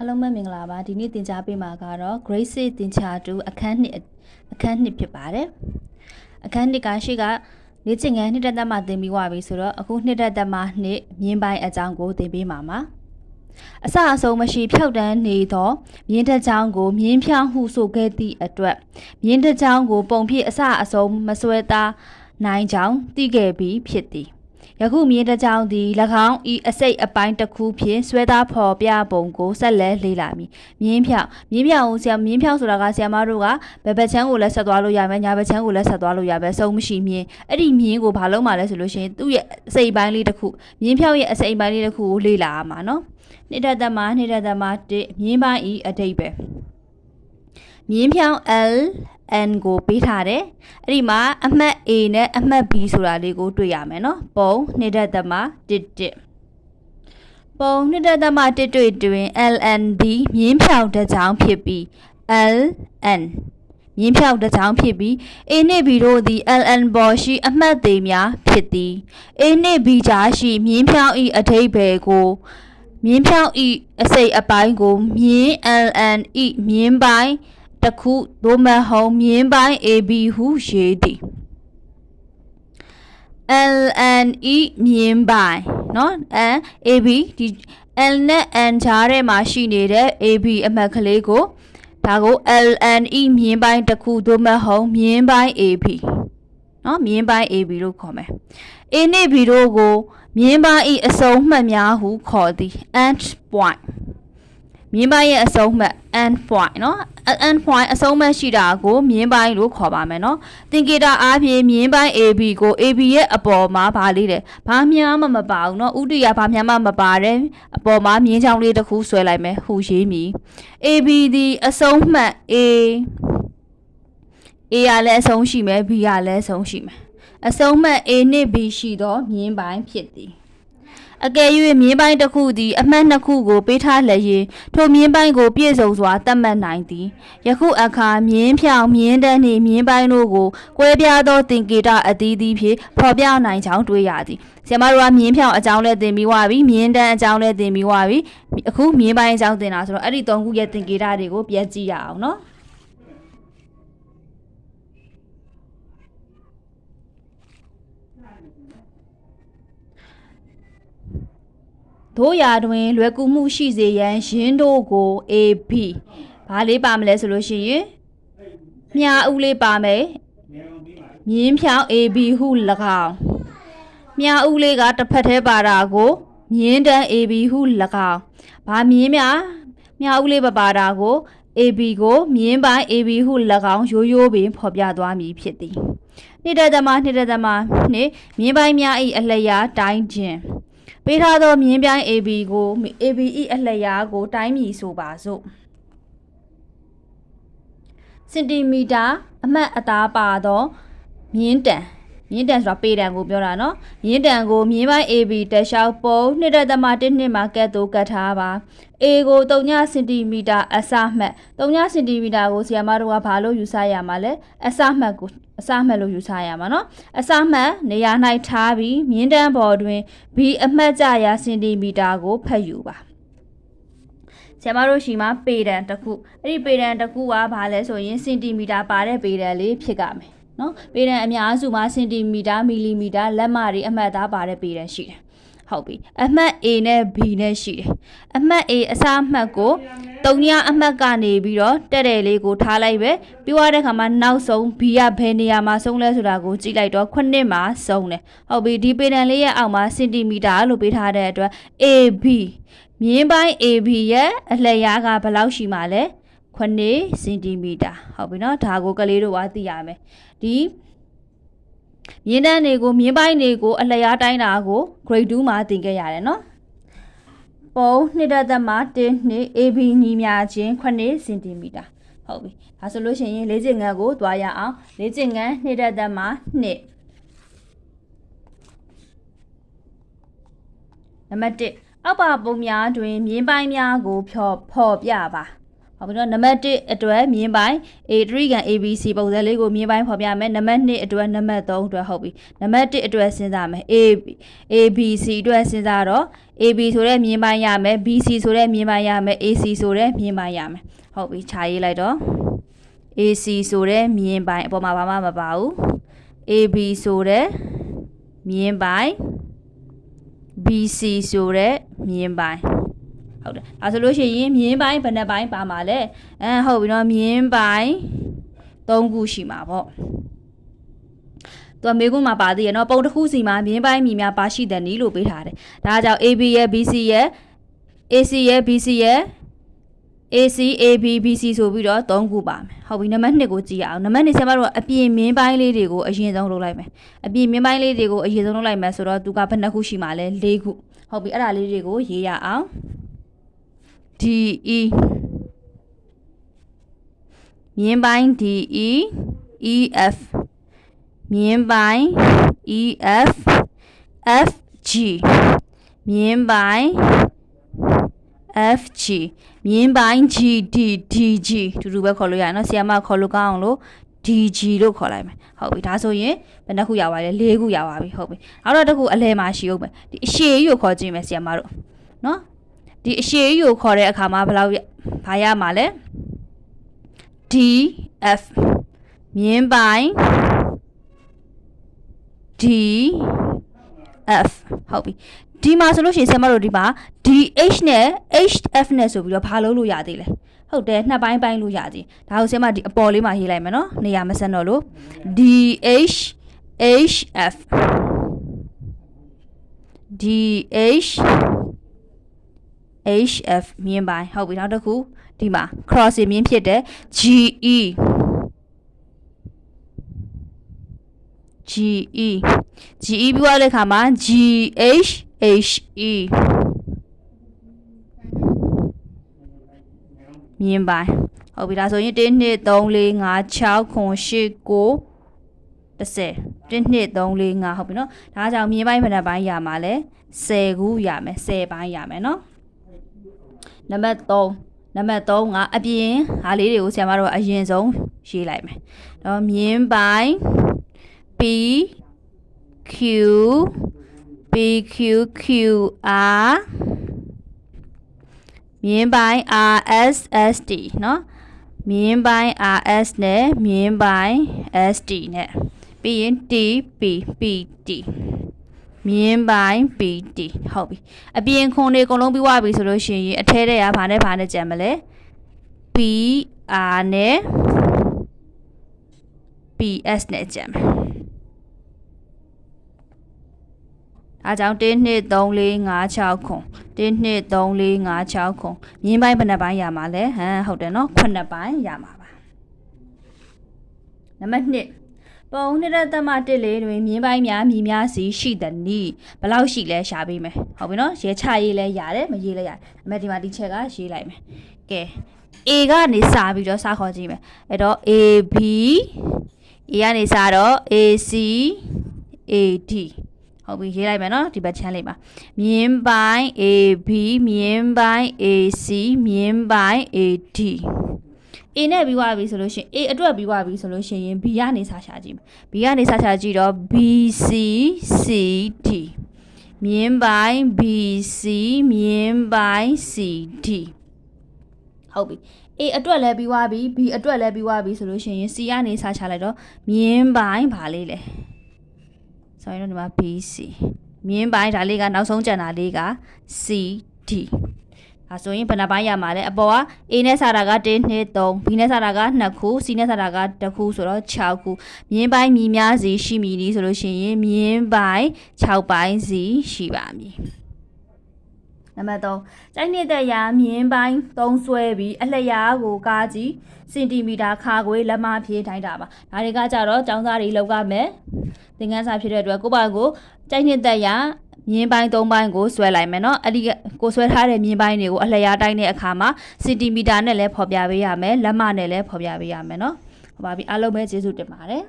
Hello မင်္ဂလာပါဒီနေ့သင်ကြားပေးမှာကတော့ Grade 6သင်ကြားသူအခန်းနှစ်ဖြစ်ပါတယ်အခန်းနှစ်ကရှိကလေ့ကျင့်ခန်းနှစ်တက်မှသင်ပြီးွားပြီဆိုတော့အခုနှစ်တက်မှနှစ်မြင်းပိုင်းအကြောင်းကိုသင်ပေးမှာပါအစအဆုံးမရှိဖြောက်တန်းနေသောမြင်းတစ်ချောင်းကိုမြင်းဖြောင်းဟုဆိုခဲ့သည့်အတွက်မြင်းတစ်ချောင်းကိုပုံဖြစ်အစအဆုံးမဆွဲသားနိုင်ကြောင်းသိခဲ့ပြီးဖြစ်သည်ယခုမြင်းတစ်ချောင်းသည်၎င်းဤအစိတ်အပိုင်းတစ်ခုဖြင့်ဆွဲသားဖော်ပြပုံကိုဆက်လက်လေ့လာမည်မြင်းဖြောင်းဆိုတာကဆရာမတို့ကဘယ်ဘက်ချမ်းကိုလည်းဆက်သွားလို့ရမယ်ညာဘက်ချမ်းကိုလည်းဆက်သွားလို့ရမယ်အဆုံးမရှိမြင်းအဲ့ဒီမြင်းကိုဘာလို့မှလဲဆိုလို့ရှိရင်သူ့ရဲ့အစိတ်ပိုင်းလေးတစ်ခုမြင်းဖြောင်းရဲ့အစိတ်ပိုင်းလေးတစ်ခုကိုလေ့လာရမှာနော်နှစ်တက်သက်မှာမြင်းပိုင်းဤအဓိပ္ပာယ်မြင်းဖြောင်း Lကိုပေးထားတယ်အဲ့ဒီမှာအမှတ် A နဲ့အမှတ် B ဆိုတာလေးကိုတွေ့ရမယ်နော်ပုံနှစ်တက်သက်မှာပုံနှစ်တက်သက်မှာတွေ့တွင် LN သည်မြင်းဖြောင်းတစ်ချောင်းဖြစ်ပြီး LN မြင်းဖြောင်းတစ်ချောင်းဖြစ်ပြီး A နှင့် B တို့သည် LN ပေါ်ရှိအမှတ်သေးများဖြစ်သည် A နှင့် B ကြားရှိမြင်းဖြောင်းဤအဓိပ္ပာယ်ကိုမြင်းဖြောင်းဤအစိတ်အပိုင်းကိုမြင်း LN ဤမြင်းပိုင်းတစ်ခုသို့မဟုတ်မြင်းပိုင်း AB ဟုရေးသည် LN ဤမြင်းပိုင်းနော် AB ဒီ L နဲ့ N ကြားထဲမှာရှိနေတဲ့ AB အမှတ်ကလေးကိုဒါကို LN ဤမြင်းပိုင်းတစ်ခုသို့မဟုတ်မြင်းပိုင်း AB နော်မြင်းပိုင်း AB လို့ခေါ်မယ် A နဲ့ B တို့ကိုမြင်းပိုင်းဤအဆုံးမှတ်များဟုခေါ်သည် end point မြင်းပိုင်းရဲ့အဆုံးမှတ် end point နော် end point အဆုံးမှတ်ရှိတာကိုမြင်းပိုင်းလို့ခေါ်ပါမယ်နော်သင်္ကေတအားဖြင့်မြင်းပိုင်း AB ကို AB ရဲ့အပေါ်မှာဗာလေးတယ်ဘာမှမပါဘူးနော်ဥတီရဘာမှမပါတဲ့အပေါ်မှာမြင်းချောင်းလေးတစ်ခုဆွဲလိုက်မယ်ဟူရေးမည် AB ဒီအဆုံးမှတ် A ကလည်းအဆုံးရှိမယ် B ကလည်းအဆုံးရှိမယ်အဆုံးမှတ် A နှင့် B ရှိသောမြင်းပိုင်းဖြစ်သည်အကယ်၍မြင်းပိုင်းတစ်ခုသည်အမှတ်နှစ်ခုကိုပေးထားလျင်ထိုမြင်းပိုင်းကိုပြည့်စုံစွာသတ်မှတ်နိုင်သည်ယခုအခါမြင်းဖြောင်းမြင်းတန်းနှင့်မြင်းပိုင်းတို့ကိုကွဲပြားသောသင်္ကေတအသီးသီးဖြင့်ဖော်ပြနိုင်ကြောင်းတွေ့ရသည်ဆရာမတို့ကမြင်းဖြောင်းအကြောင်းလည်းသင်ပြီးွားပြီမြင်းတန်းအကြောင်းလည်းသင်ပြီးွားပြီအခုမြင်းပိုင်းအကြောင်းသင်တာဆိုတော့အဲ့ဒီသုံးခုရဲ့သင်္ကေတတွေကိုပြန်ကြည့်ရအောင်နော်တို့ရာတွင်လွယ်ကူမှုရှိစေရန်ယင်းတို့ကို AB ဘာလေးပါမလဲဆိုလို့ရှိရင်မြားဥလေးပါမယ်မြင်းဖြောင်း AB ဟု၎င်းမြားဥလေးကတစ်ဖက်ထဲပါတာကိုမြင်းတန်း AB ဟု၎င်းဘာမြင်းမြားဥလေးပါတာကို AB ကိုမြင်းပိုင်း AB ဟု၎င်းရိုးပင်ဖော်ပြသွားမည်ဖြစ်သည်နှစ်တက်သက်မှာမြင်းပိုင်းများ၏အလျားတိုင်းခြင်းပေးထားသောမြင်းပြိုင်း AB ကို AB ၏အလျားကိုတိုင်းမည်ဆိုပါစို့စင်တီမီတာအမှတ်အသားပါသောမြင်းတန်ဆိုတာပေတံကိုပြောတာနော်မြင်းတန်ကိုမြင်းပိုင်း AB တက်လျှောက်ပုံနှစ်တက်သက်မှာ1မှာကတ်သို့ကတ်ထားပါ A ကို3စင်တီမီတာအစမှတ်3စင်တီမီတာကိုဆရာမတို့ကဘာလို့ယူဆရမှာလဲအစမှတ်လို့ယူဆရမှာနော်အစမှတ်နေရာ၌ထားပြီးမြင်းတန်းပေါ်တွင် B အမှတ်ကျရာစင်တီမီတာကိုဖတ်ယူပါဆရာမတို့ရှိမှာပေတံတစ်ခုအဲ့ဒီပေတံတစ်ခုကဘာလဲဆိုရင်စင်တီမီတာပါတဲ့ပေတံလေးဖြစ်ကြမယ်နော်ပေတံအများစုမှာစင်တီမီတာမီလီမီတာလက်မတွေအမှတ်သားပါတဲ့ပေတံရှိတယ်ဟုတ်ပြီအမှတ် A နဲ့ B နဲ့ရှိတယ်အမှတ် A အစားအမှတ်ကို3အမှတ်ကနေပြီးတော့တက်တယ်လေးကိုထားလိုက်ပဲပြီးသွားတဲ့ခါမှာနောက်ဆုံး B ကဘယ်နေရာမှာဆုံးလဲဆိုတာကိုကြည့်လိုက်တော့9မှာဆုံးတယ်ဟုတ်ပြီဒီပေတံလေးရဲ့အောက်မှာစင်တီမီတာလို့ပေးထားတဲ့အတွက် AB မြင်းပိုင်း AB ရဲ့အလျားကဘယ်လောက်ရှိမှာလဲ9စင်တီမီတာဟုတ်ပြီနော်ဒါကိုကလေးတို့ကသိရမယ်ဒီမြင်းတန်းတွေကိုမြင်းပိုင်းတွေကိုအလျားတိုင်းတာကို grade 2မှာသင်ခဲ့ရတယ်နော်ပုံနှစ်တက်သက်မှာAB ညီမျှခြင်း9စင်တီမီတာဟုတ်ပြီဒါဆိုလို့ရှိရင်လေ့ကျင့်ခန်းကိုသွားရအောင်လေ့ကျင့်ခန်းနှစ်တက်သက်မှာ2နံပါတ်1အောက်ပါပုံများတွင်မြင်းပိုင်းများကိုဖော်ပြပါ ဟုတ်ပြီနော်နံပါတ်1အတွက်မြင်းပိုင်း A3 ကန် ABC ပုံစံလေးကိုမြင်းပိုင်းဖော်ပြမယ်နံပါတ်2အတွက်နံပါတ်3အတွက်ဟုတ်ပြီနံပါတ်1အတွက်စဉ်းစားမယ် ABC အတွက်စဉ်းစားတော့ AB ဆိုတဲ့မြင်းပိုင်းရမယ် BC ဆိုတဲ့မြင်းပိုင်းရမယ် AC ဆိုတဲ့မြင်းပိုင်းရမယ်ဟုတ်ပြီခြာရေးလိုက်တော့ AC ဆိုတဲ့မြင်းပိုင်းအပေါ်မှာဘာမှမပါဘူး AB ဆိုတဲ့မြင်းပိုင်း BC ဆိုတဲ့မြင်းပိုင်းဟုတ်တယ်ဒါဆိုလို့ရှိရင်မြင်းပိုင်းဘယ်နှပိုင်းပါမှာလဲဟုတ်ပြီနော်မြင်းပိုင်း3ခုရှိမှာပေါ့သူကမေကွန်းမှာပါသေးရနော်ပုံတစ်ခုစီမှာမြင်းပိုင်းမြည်များပါရှိတဲ့နည်းလို့ပေးထားတယ်ဒါကြောင့် AB ရဲ့ BC ရဲ့ AC ရဲ့ BC ရဲ့ AC AB BC ဆိုပြီးတော့3ခုပါမယ်ဟုတ်ပြီနံပါတ်2ကိုကြည့်ရအောင်နံပါတ်2ဆရာမတို့ကအပြင်မြင်းပိုင်းလေးတွေကိုအရင်ဆုံးလုပ်လိုက်မယ်အပြင်မြင်းပိုင်းလေးတွေကိုအရင်ဆုံးလုပ်လိုက်မယ်ဆိုတော့သူကဘယ်နှခုရှိမှာလဲ4ခုဟုတ်ပြီအဲ့ဒါလေးတွေကိုရေးရအောင် DE မြင်းပိုင်း DE EF မြင်းပိုင်း EF FG မြင်းပိုင်း FG မြင်းပိုင်း GD DG တူတူပဲခေါ်လို့ရနော်ဆီယမခေါ်လို့ကောင်းအောင်လို့ DG လို့ခေါ်လိုက်မယ်ဟုတ်ပြီဒါဆိုရင်ဘယ်နှခုရပါလဲ4ခုရပါပြီဟုတ်ပြီနောက်တော့တစ်ခုအလဲမှာရှိအောင်ပဲဒီအရှည်ကြီးကိုခေါ်ကြည့်မယ်ဆီယမတို့နော်ဒီအရှည်ကြီးကိုခေါ်တဲ့အခါမှာဘယ်လောက်ဘာရမှာလဲ DF မြင်းပိုင်း DF ဟုတ်ပြီဒီမှာဆိုလို့ရှိရင်ဆရာမတို့ဒီမှာ DH နဲ့ HF နဲ့ဆိုပြီးတော့ဘာလုပ်လို့ရသေးလဲဟုတ်တယ်နှစ်ပိုင်းပိုင်းလို့ရသေးဒါကိုဆရာမဒီအပေါ်လေးမှာရေးလိုက်မယ်နော်နေရာမဆက်တော့လို့ DH HF DH HF မြင်းပိုင်းဟုတ်ပြီနောက်တစ်ခုဒီမှာ cross မြင်းဖြစ်တဲ့ GE GE ပြီးသွားတဲ့အခါမှာ GHHE မြင်းပိုင်းဟုတ်ပြီဒါဆိုရင်1 2 3 4 5 6 9 10 1 2 3 4 5ဟုတ်ပြီနော်ဒါကြောင့်မြင်းပိုင်းဘယ်နှပိုင်းရမှာလဲ10ခုရမယ်10ပိုင်းရမယ်နော်နံပါတ်3ကအပြင်ဟာလေးတွေကိုဆရာမတို့အရင်ဆုံးရေးလိုက်မယ်တော့မြင်းပိုင်း PQ QR မြင်းပိုင်း RSST เนาะမြင်းပိုင်း RS နဲ့မြင်းပိုင်း ST နဲ့ပြီးရင် TPPT မြင်းပိုင်း PT ဟုတ်ပြီအပြင်ခွန်တွေအကုန်လုံးပြီးသွားပြီဆိုလို့ရှိရင်အထဲထဲကဘာနဲ့ကြံမလဲ PR နဲ့ PS နဲ့ကြံမယ်အားကြောင့်1 2 3 4 5 6ခု1 2 3 4 5 6ခုမြင်းပိုင်းဘယ်နှပိုင်းရမှာလဲဟုတ်တယ်နော်9ပိုင်းရမှာပါနံပါတ်2ပုံ2.1လေးတွင်မြင်းပိုင်းများမြည်များစီရှိတဲ့နီးဘယ်လောက်ရှိလဲရှာပေးမယ်ဟုတ်ပြီနော်ရဲချရေးလဲရတယ်မရေးလဲရတယ်အမေဒီမှာဒီချက်ကရေးလိုက်မယ်ကဲ A ကနေစပြီးတော့စခေါ်ကြည့်မယ်အဲ့တော့ AB A ကနေစတော့ AC ADဟုတ်ပြီရေးလိုက်မယ်နော်ဒီဘက်ချမ်းလေးပါမြင်းပိုင်း AB မြင်းပိုင်း AC မြင်းပိုင်း AD A နဲ့ပြီးသွားပြီဆိုလို့ရှိရင် A အတွက်ပြီးသွားပြီဆိုလို့ရှိရင် B ကနေစရှာကြည့်မယ် B ကနေစရှာကြည့်တော့ BCCD မြင်းပိုင်း BC မြင်းပိုင်း CD ဟုတ်ပြီ A အတွက်လည်းပြီးသွားပြီ B အတွက်လည်းပြီးသွားပြီဆိုလို့ရှိရင် C ကနေစရှာလိုက်တော့မြင်းပိုင်းဗာလေးလေဆိုရင်တော့ဒီမှာ BC မြင်းပိုင်းဒါလေးကနောက်ဆုံးကျန်တာလေးက CD ဒါဆိုရင်ဘယ်နှပိုင်းရမှာလဲအပေါ်က A နဲ့စတာက1 2 3 B နဲ့စတာက2ခု C နဲ့စတာက1ခုဆိုတော့6ခုမြင်းပိုင်းမြည်များစီရှိမည်ဒီဆိုလို့ရှိရင်မြင်းပိုင်း6ပိုင်းစီရှိပါမည်နံပါတ်3ကျိုင်းနေတဲ့ရာမြင်းပိုင်း3ဆွဲပြီးအလျားကိုကားကြည့်စင်တီမီတာခါခွေလက်မဖြေးတိုင်းတာပါဒါတွေကကြတော့ចောင်းသားတွေလောက်ကမယ်သင်ခန်းစာဖြစ်တဲ့အတွက်ကိုပါကိုကျိုင်းနေတဲ့ရာမြင်းပိုင်း3ပိုင်းကိုဆွဲလိုက်မယ်เนาะအဲ့ဒီကိုဆွဲထားတဲ့မြင်းပိုင်းတွေကိုအလျားတိုင်းတဲ့အခါမှာစင်တီမီတာနဲ့လည်းဖော်ပြပေးရမယ်လက်မနဲ့လည်းဖော်ပြပေးရမယ်เนาะဟုတ်ပါပြီအားလုံးပဲကျေးဇူးတင်ပါတယ်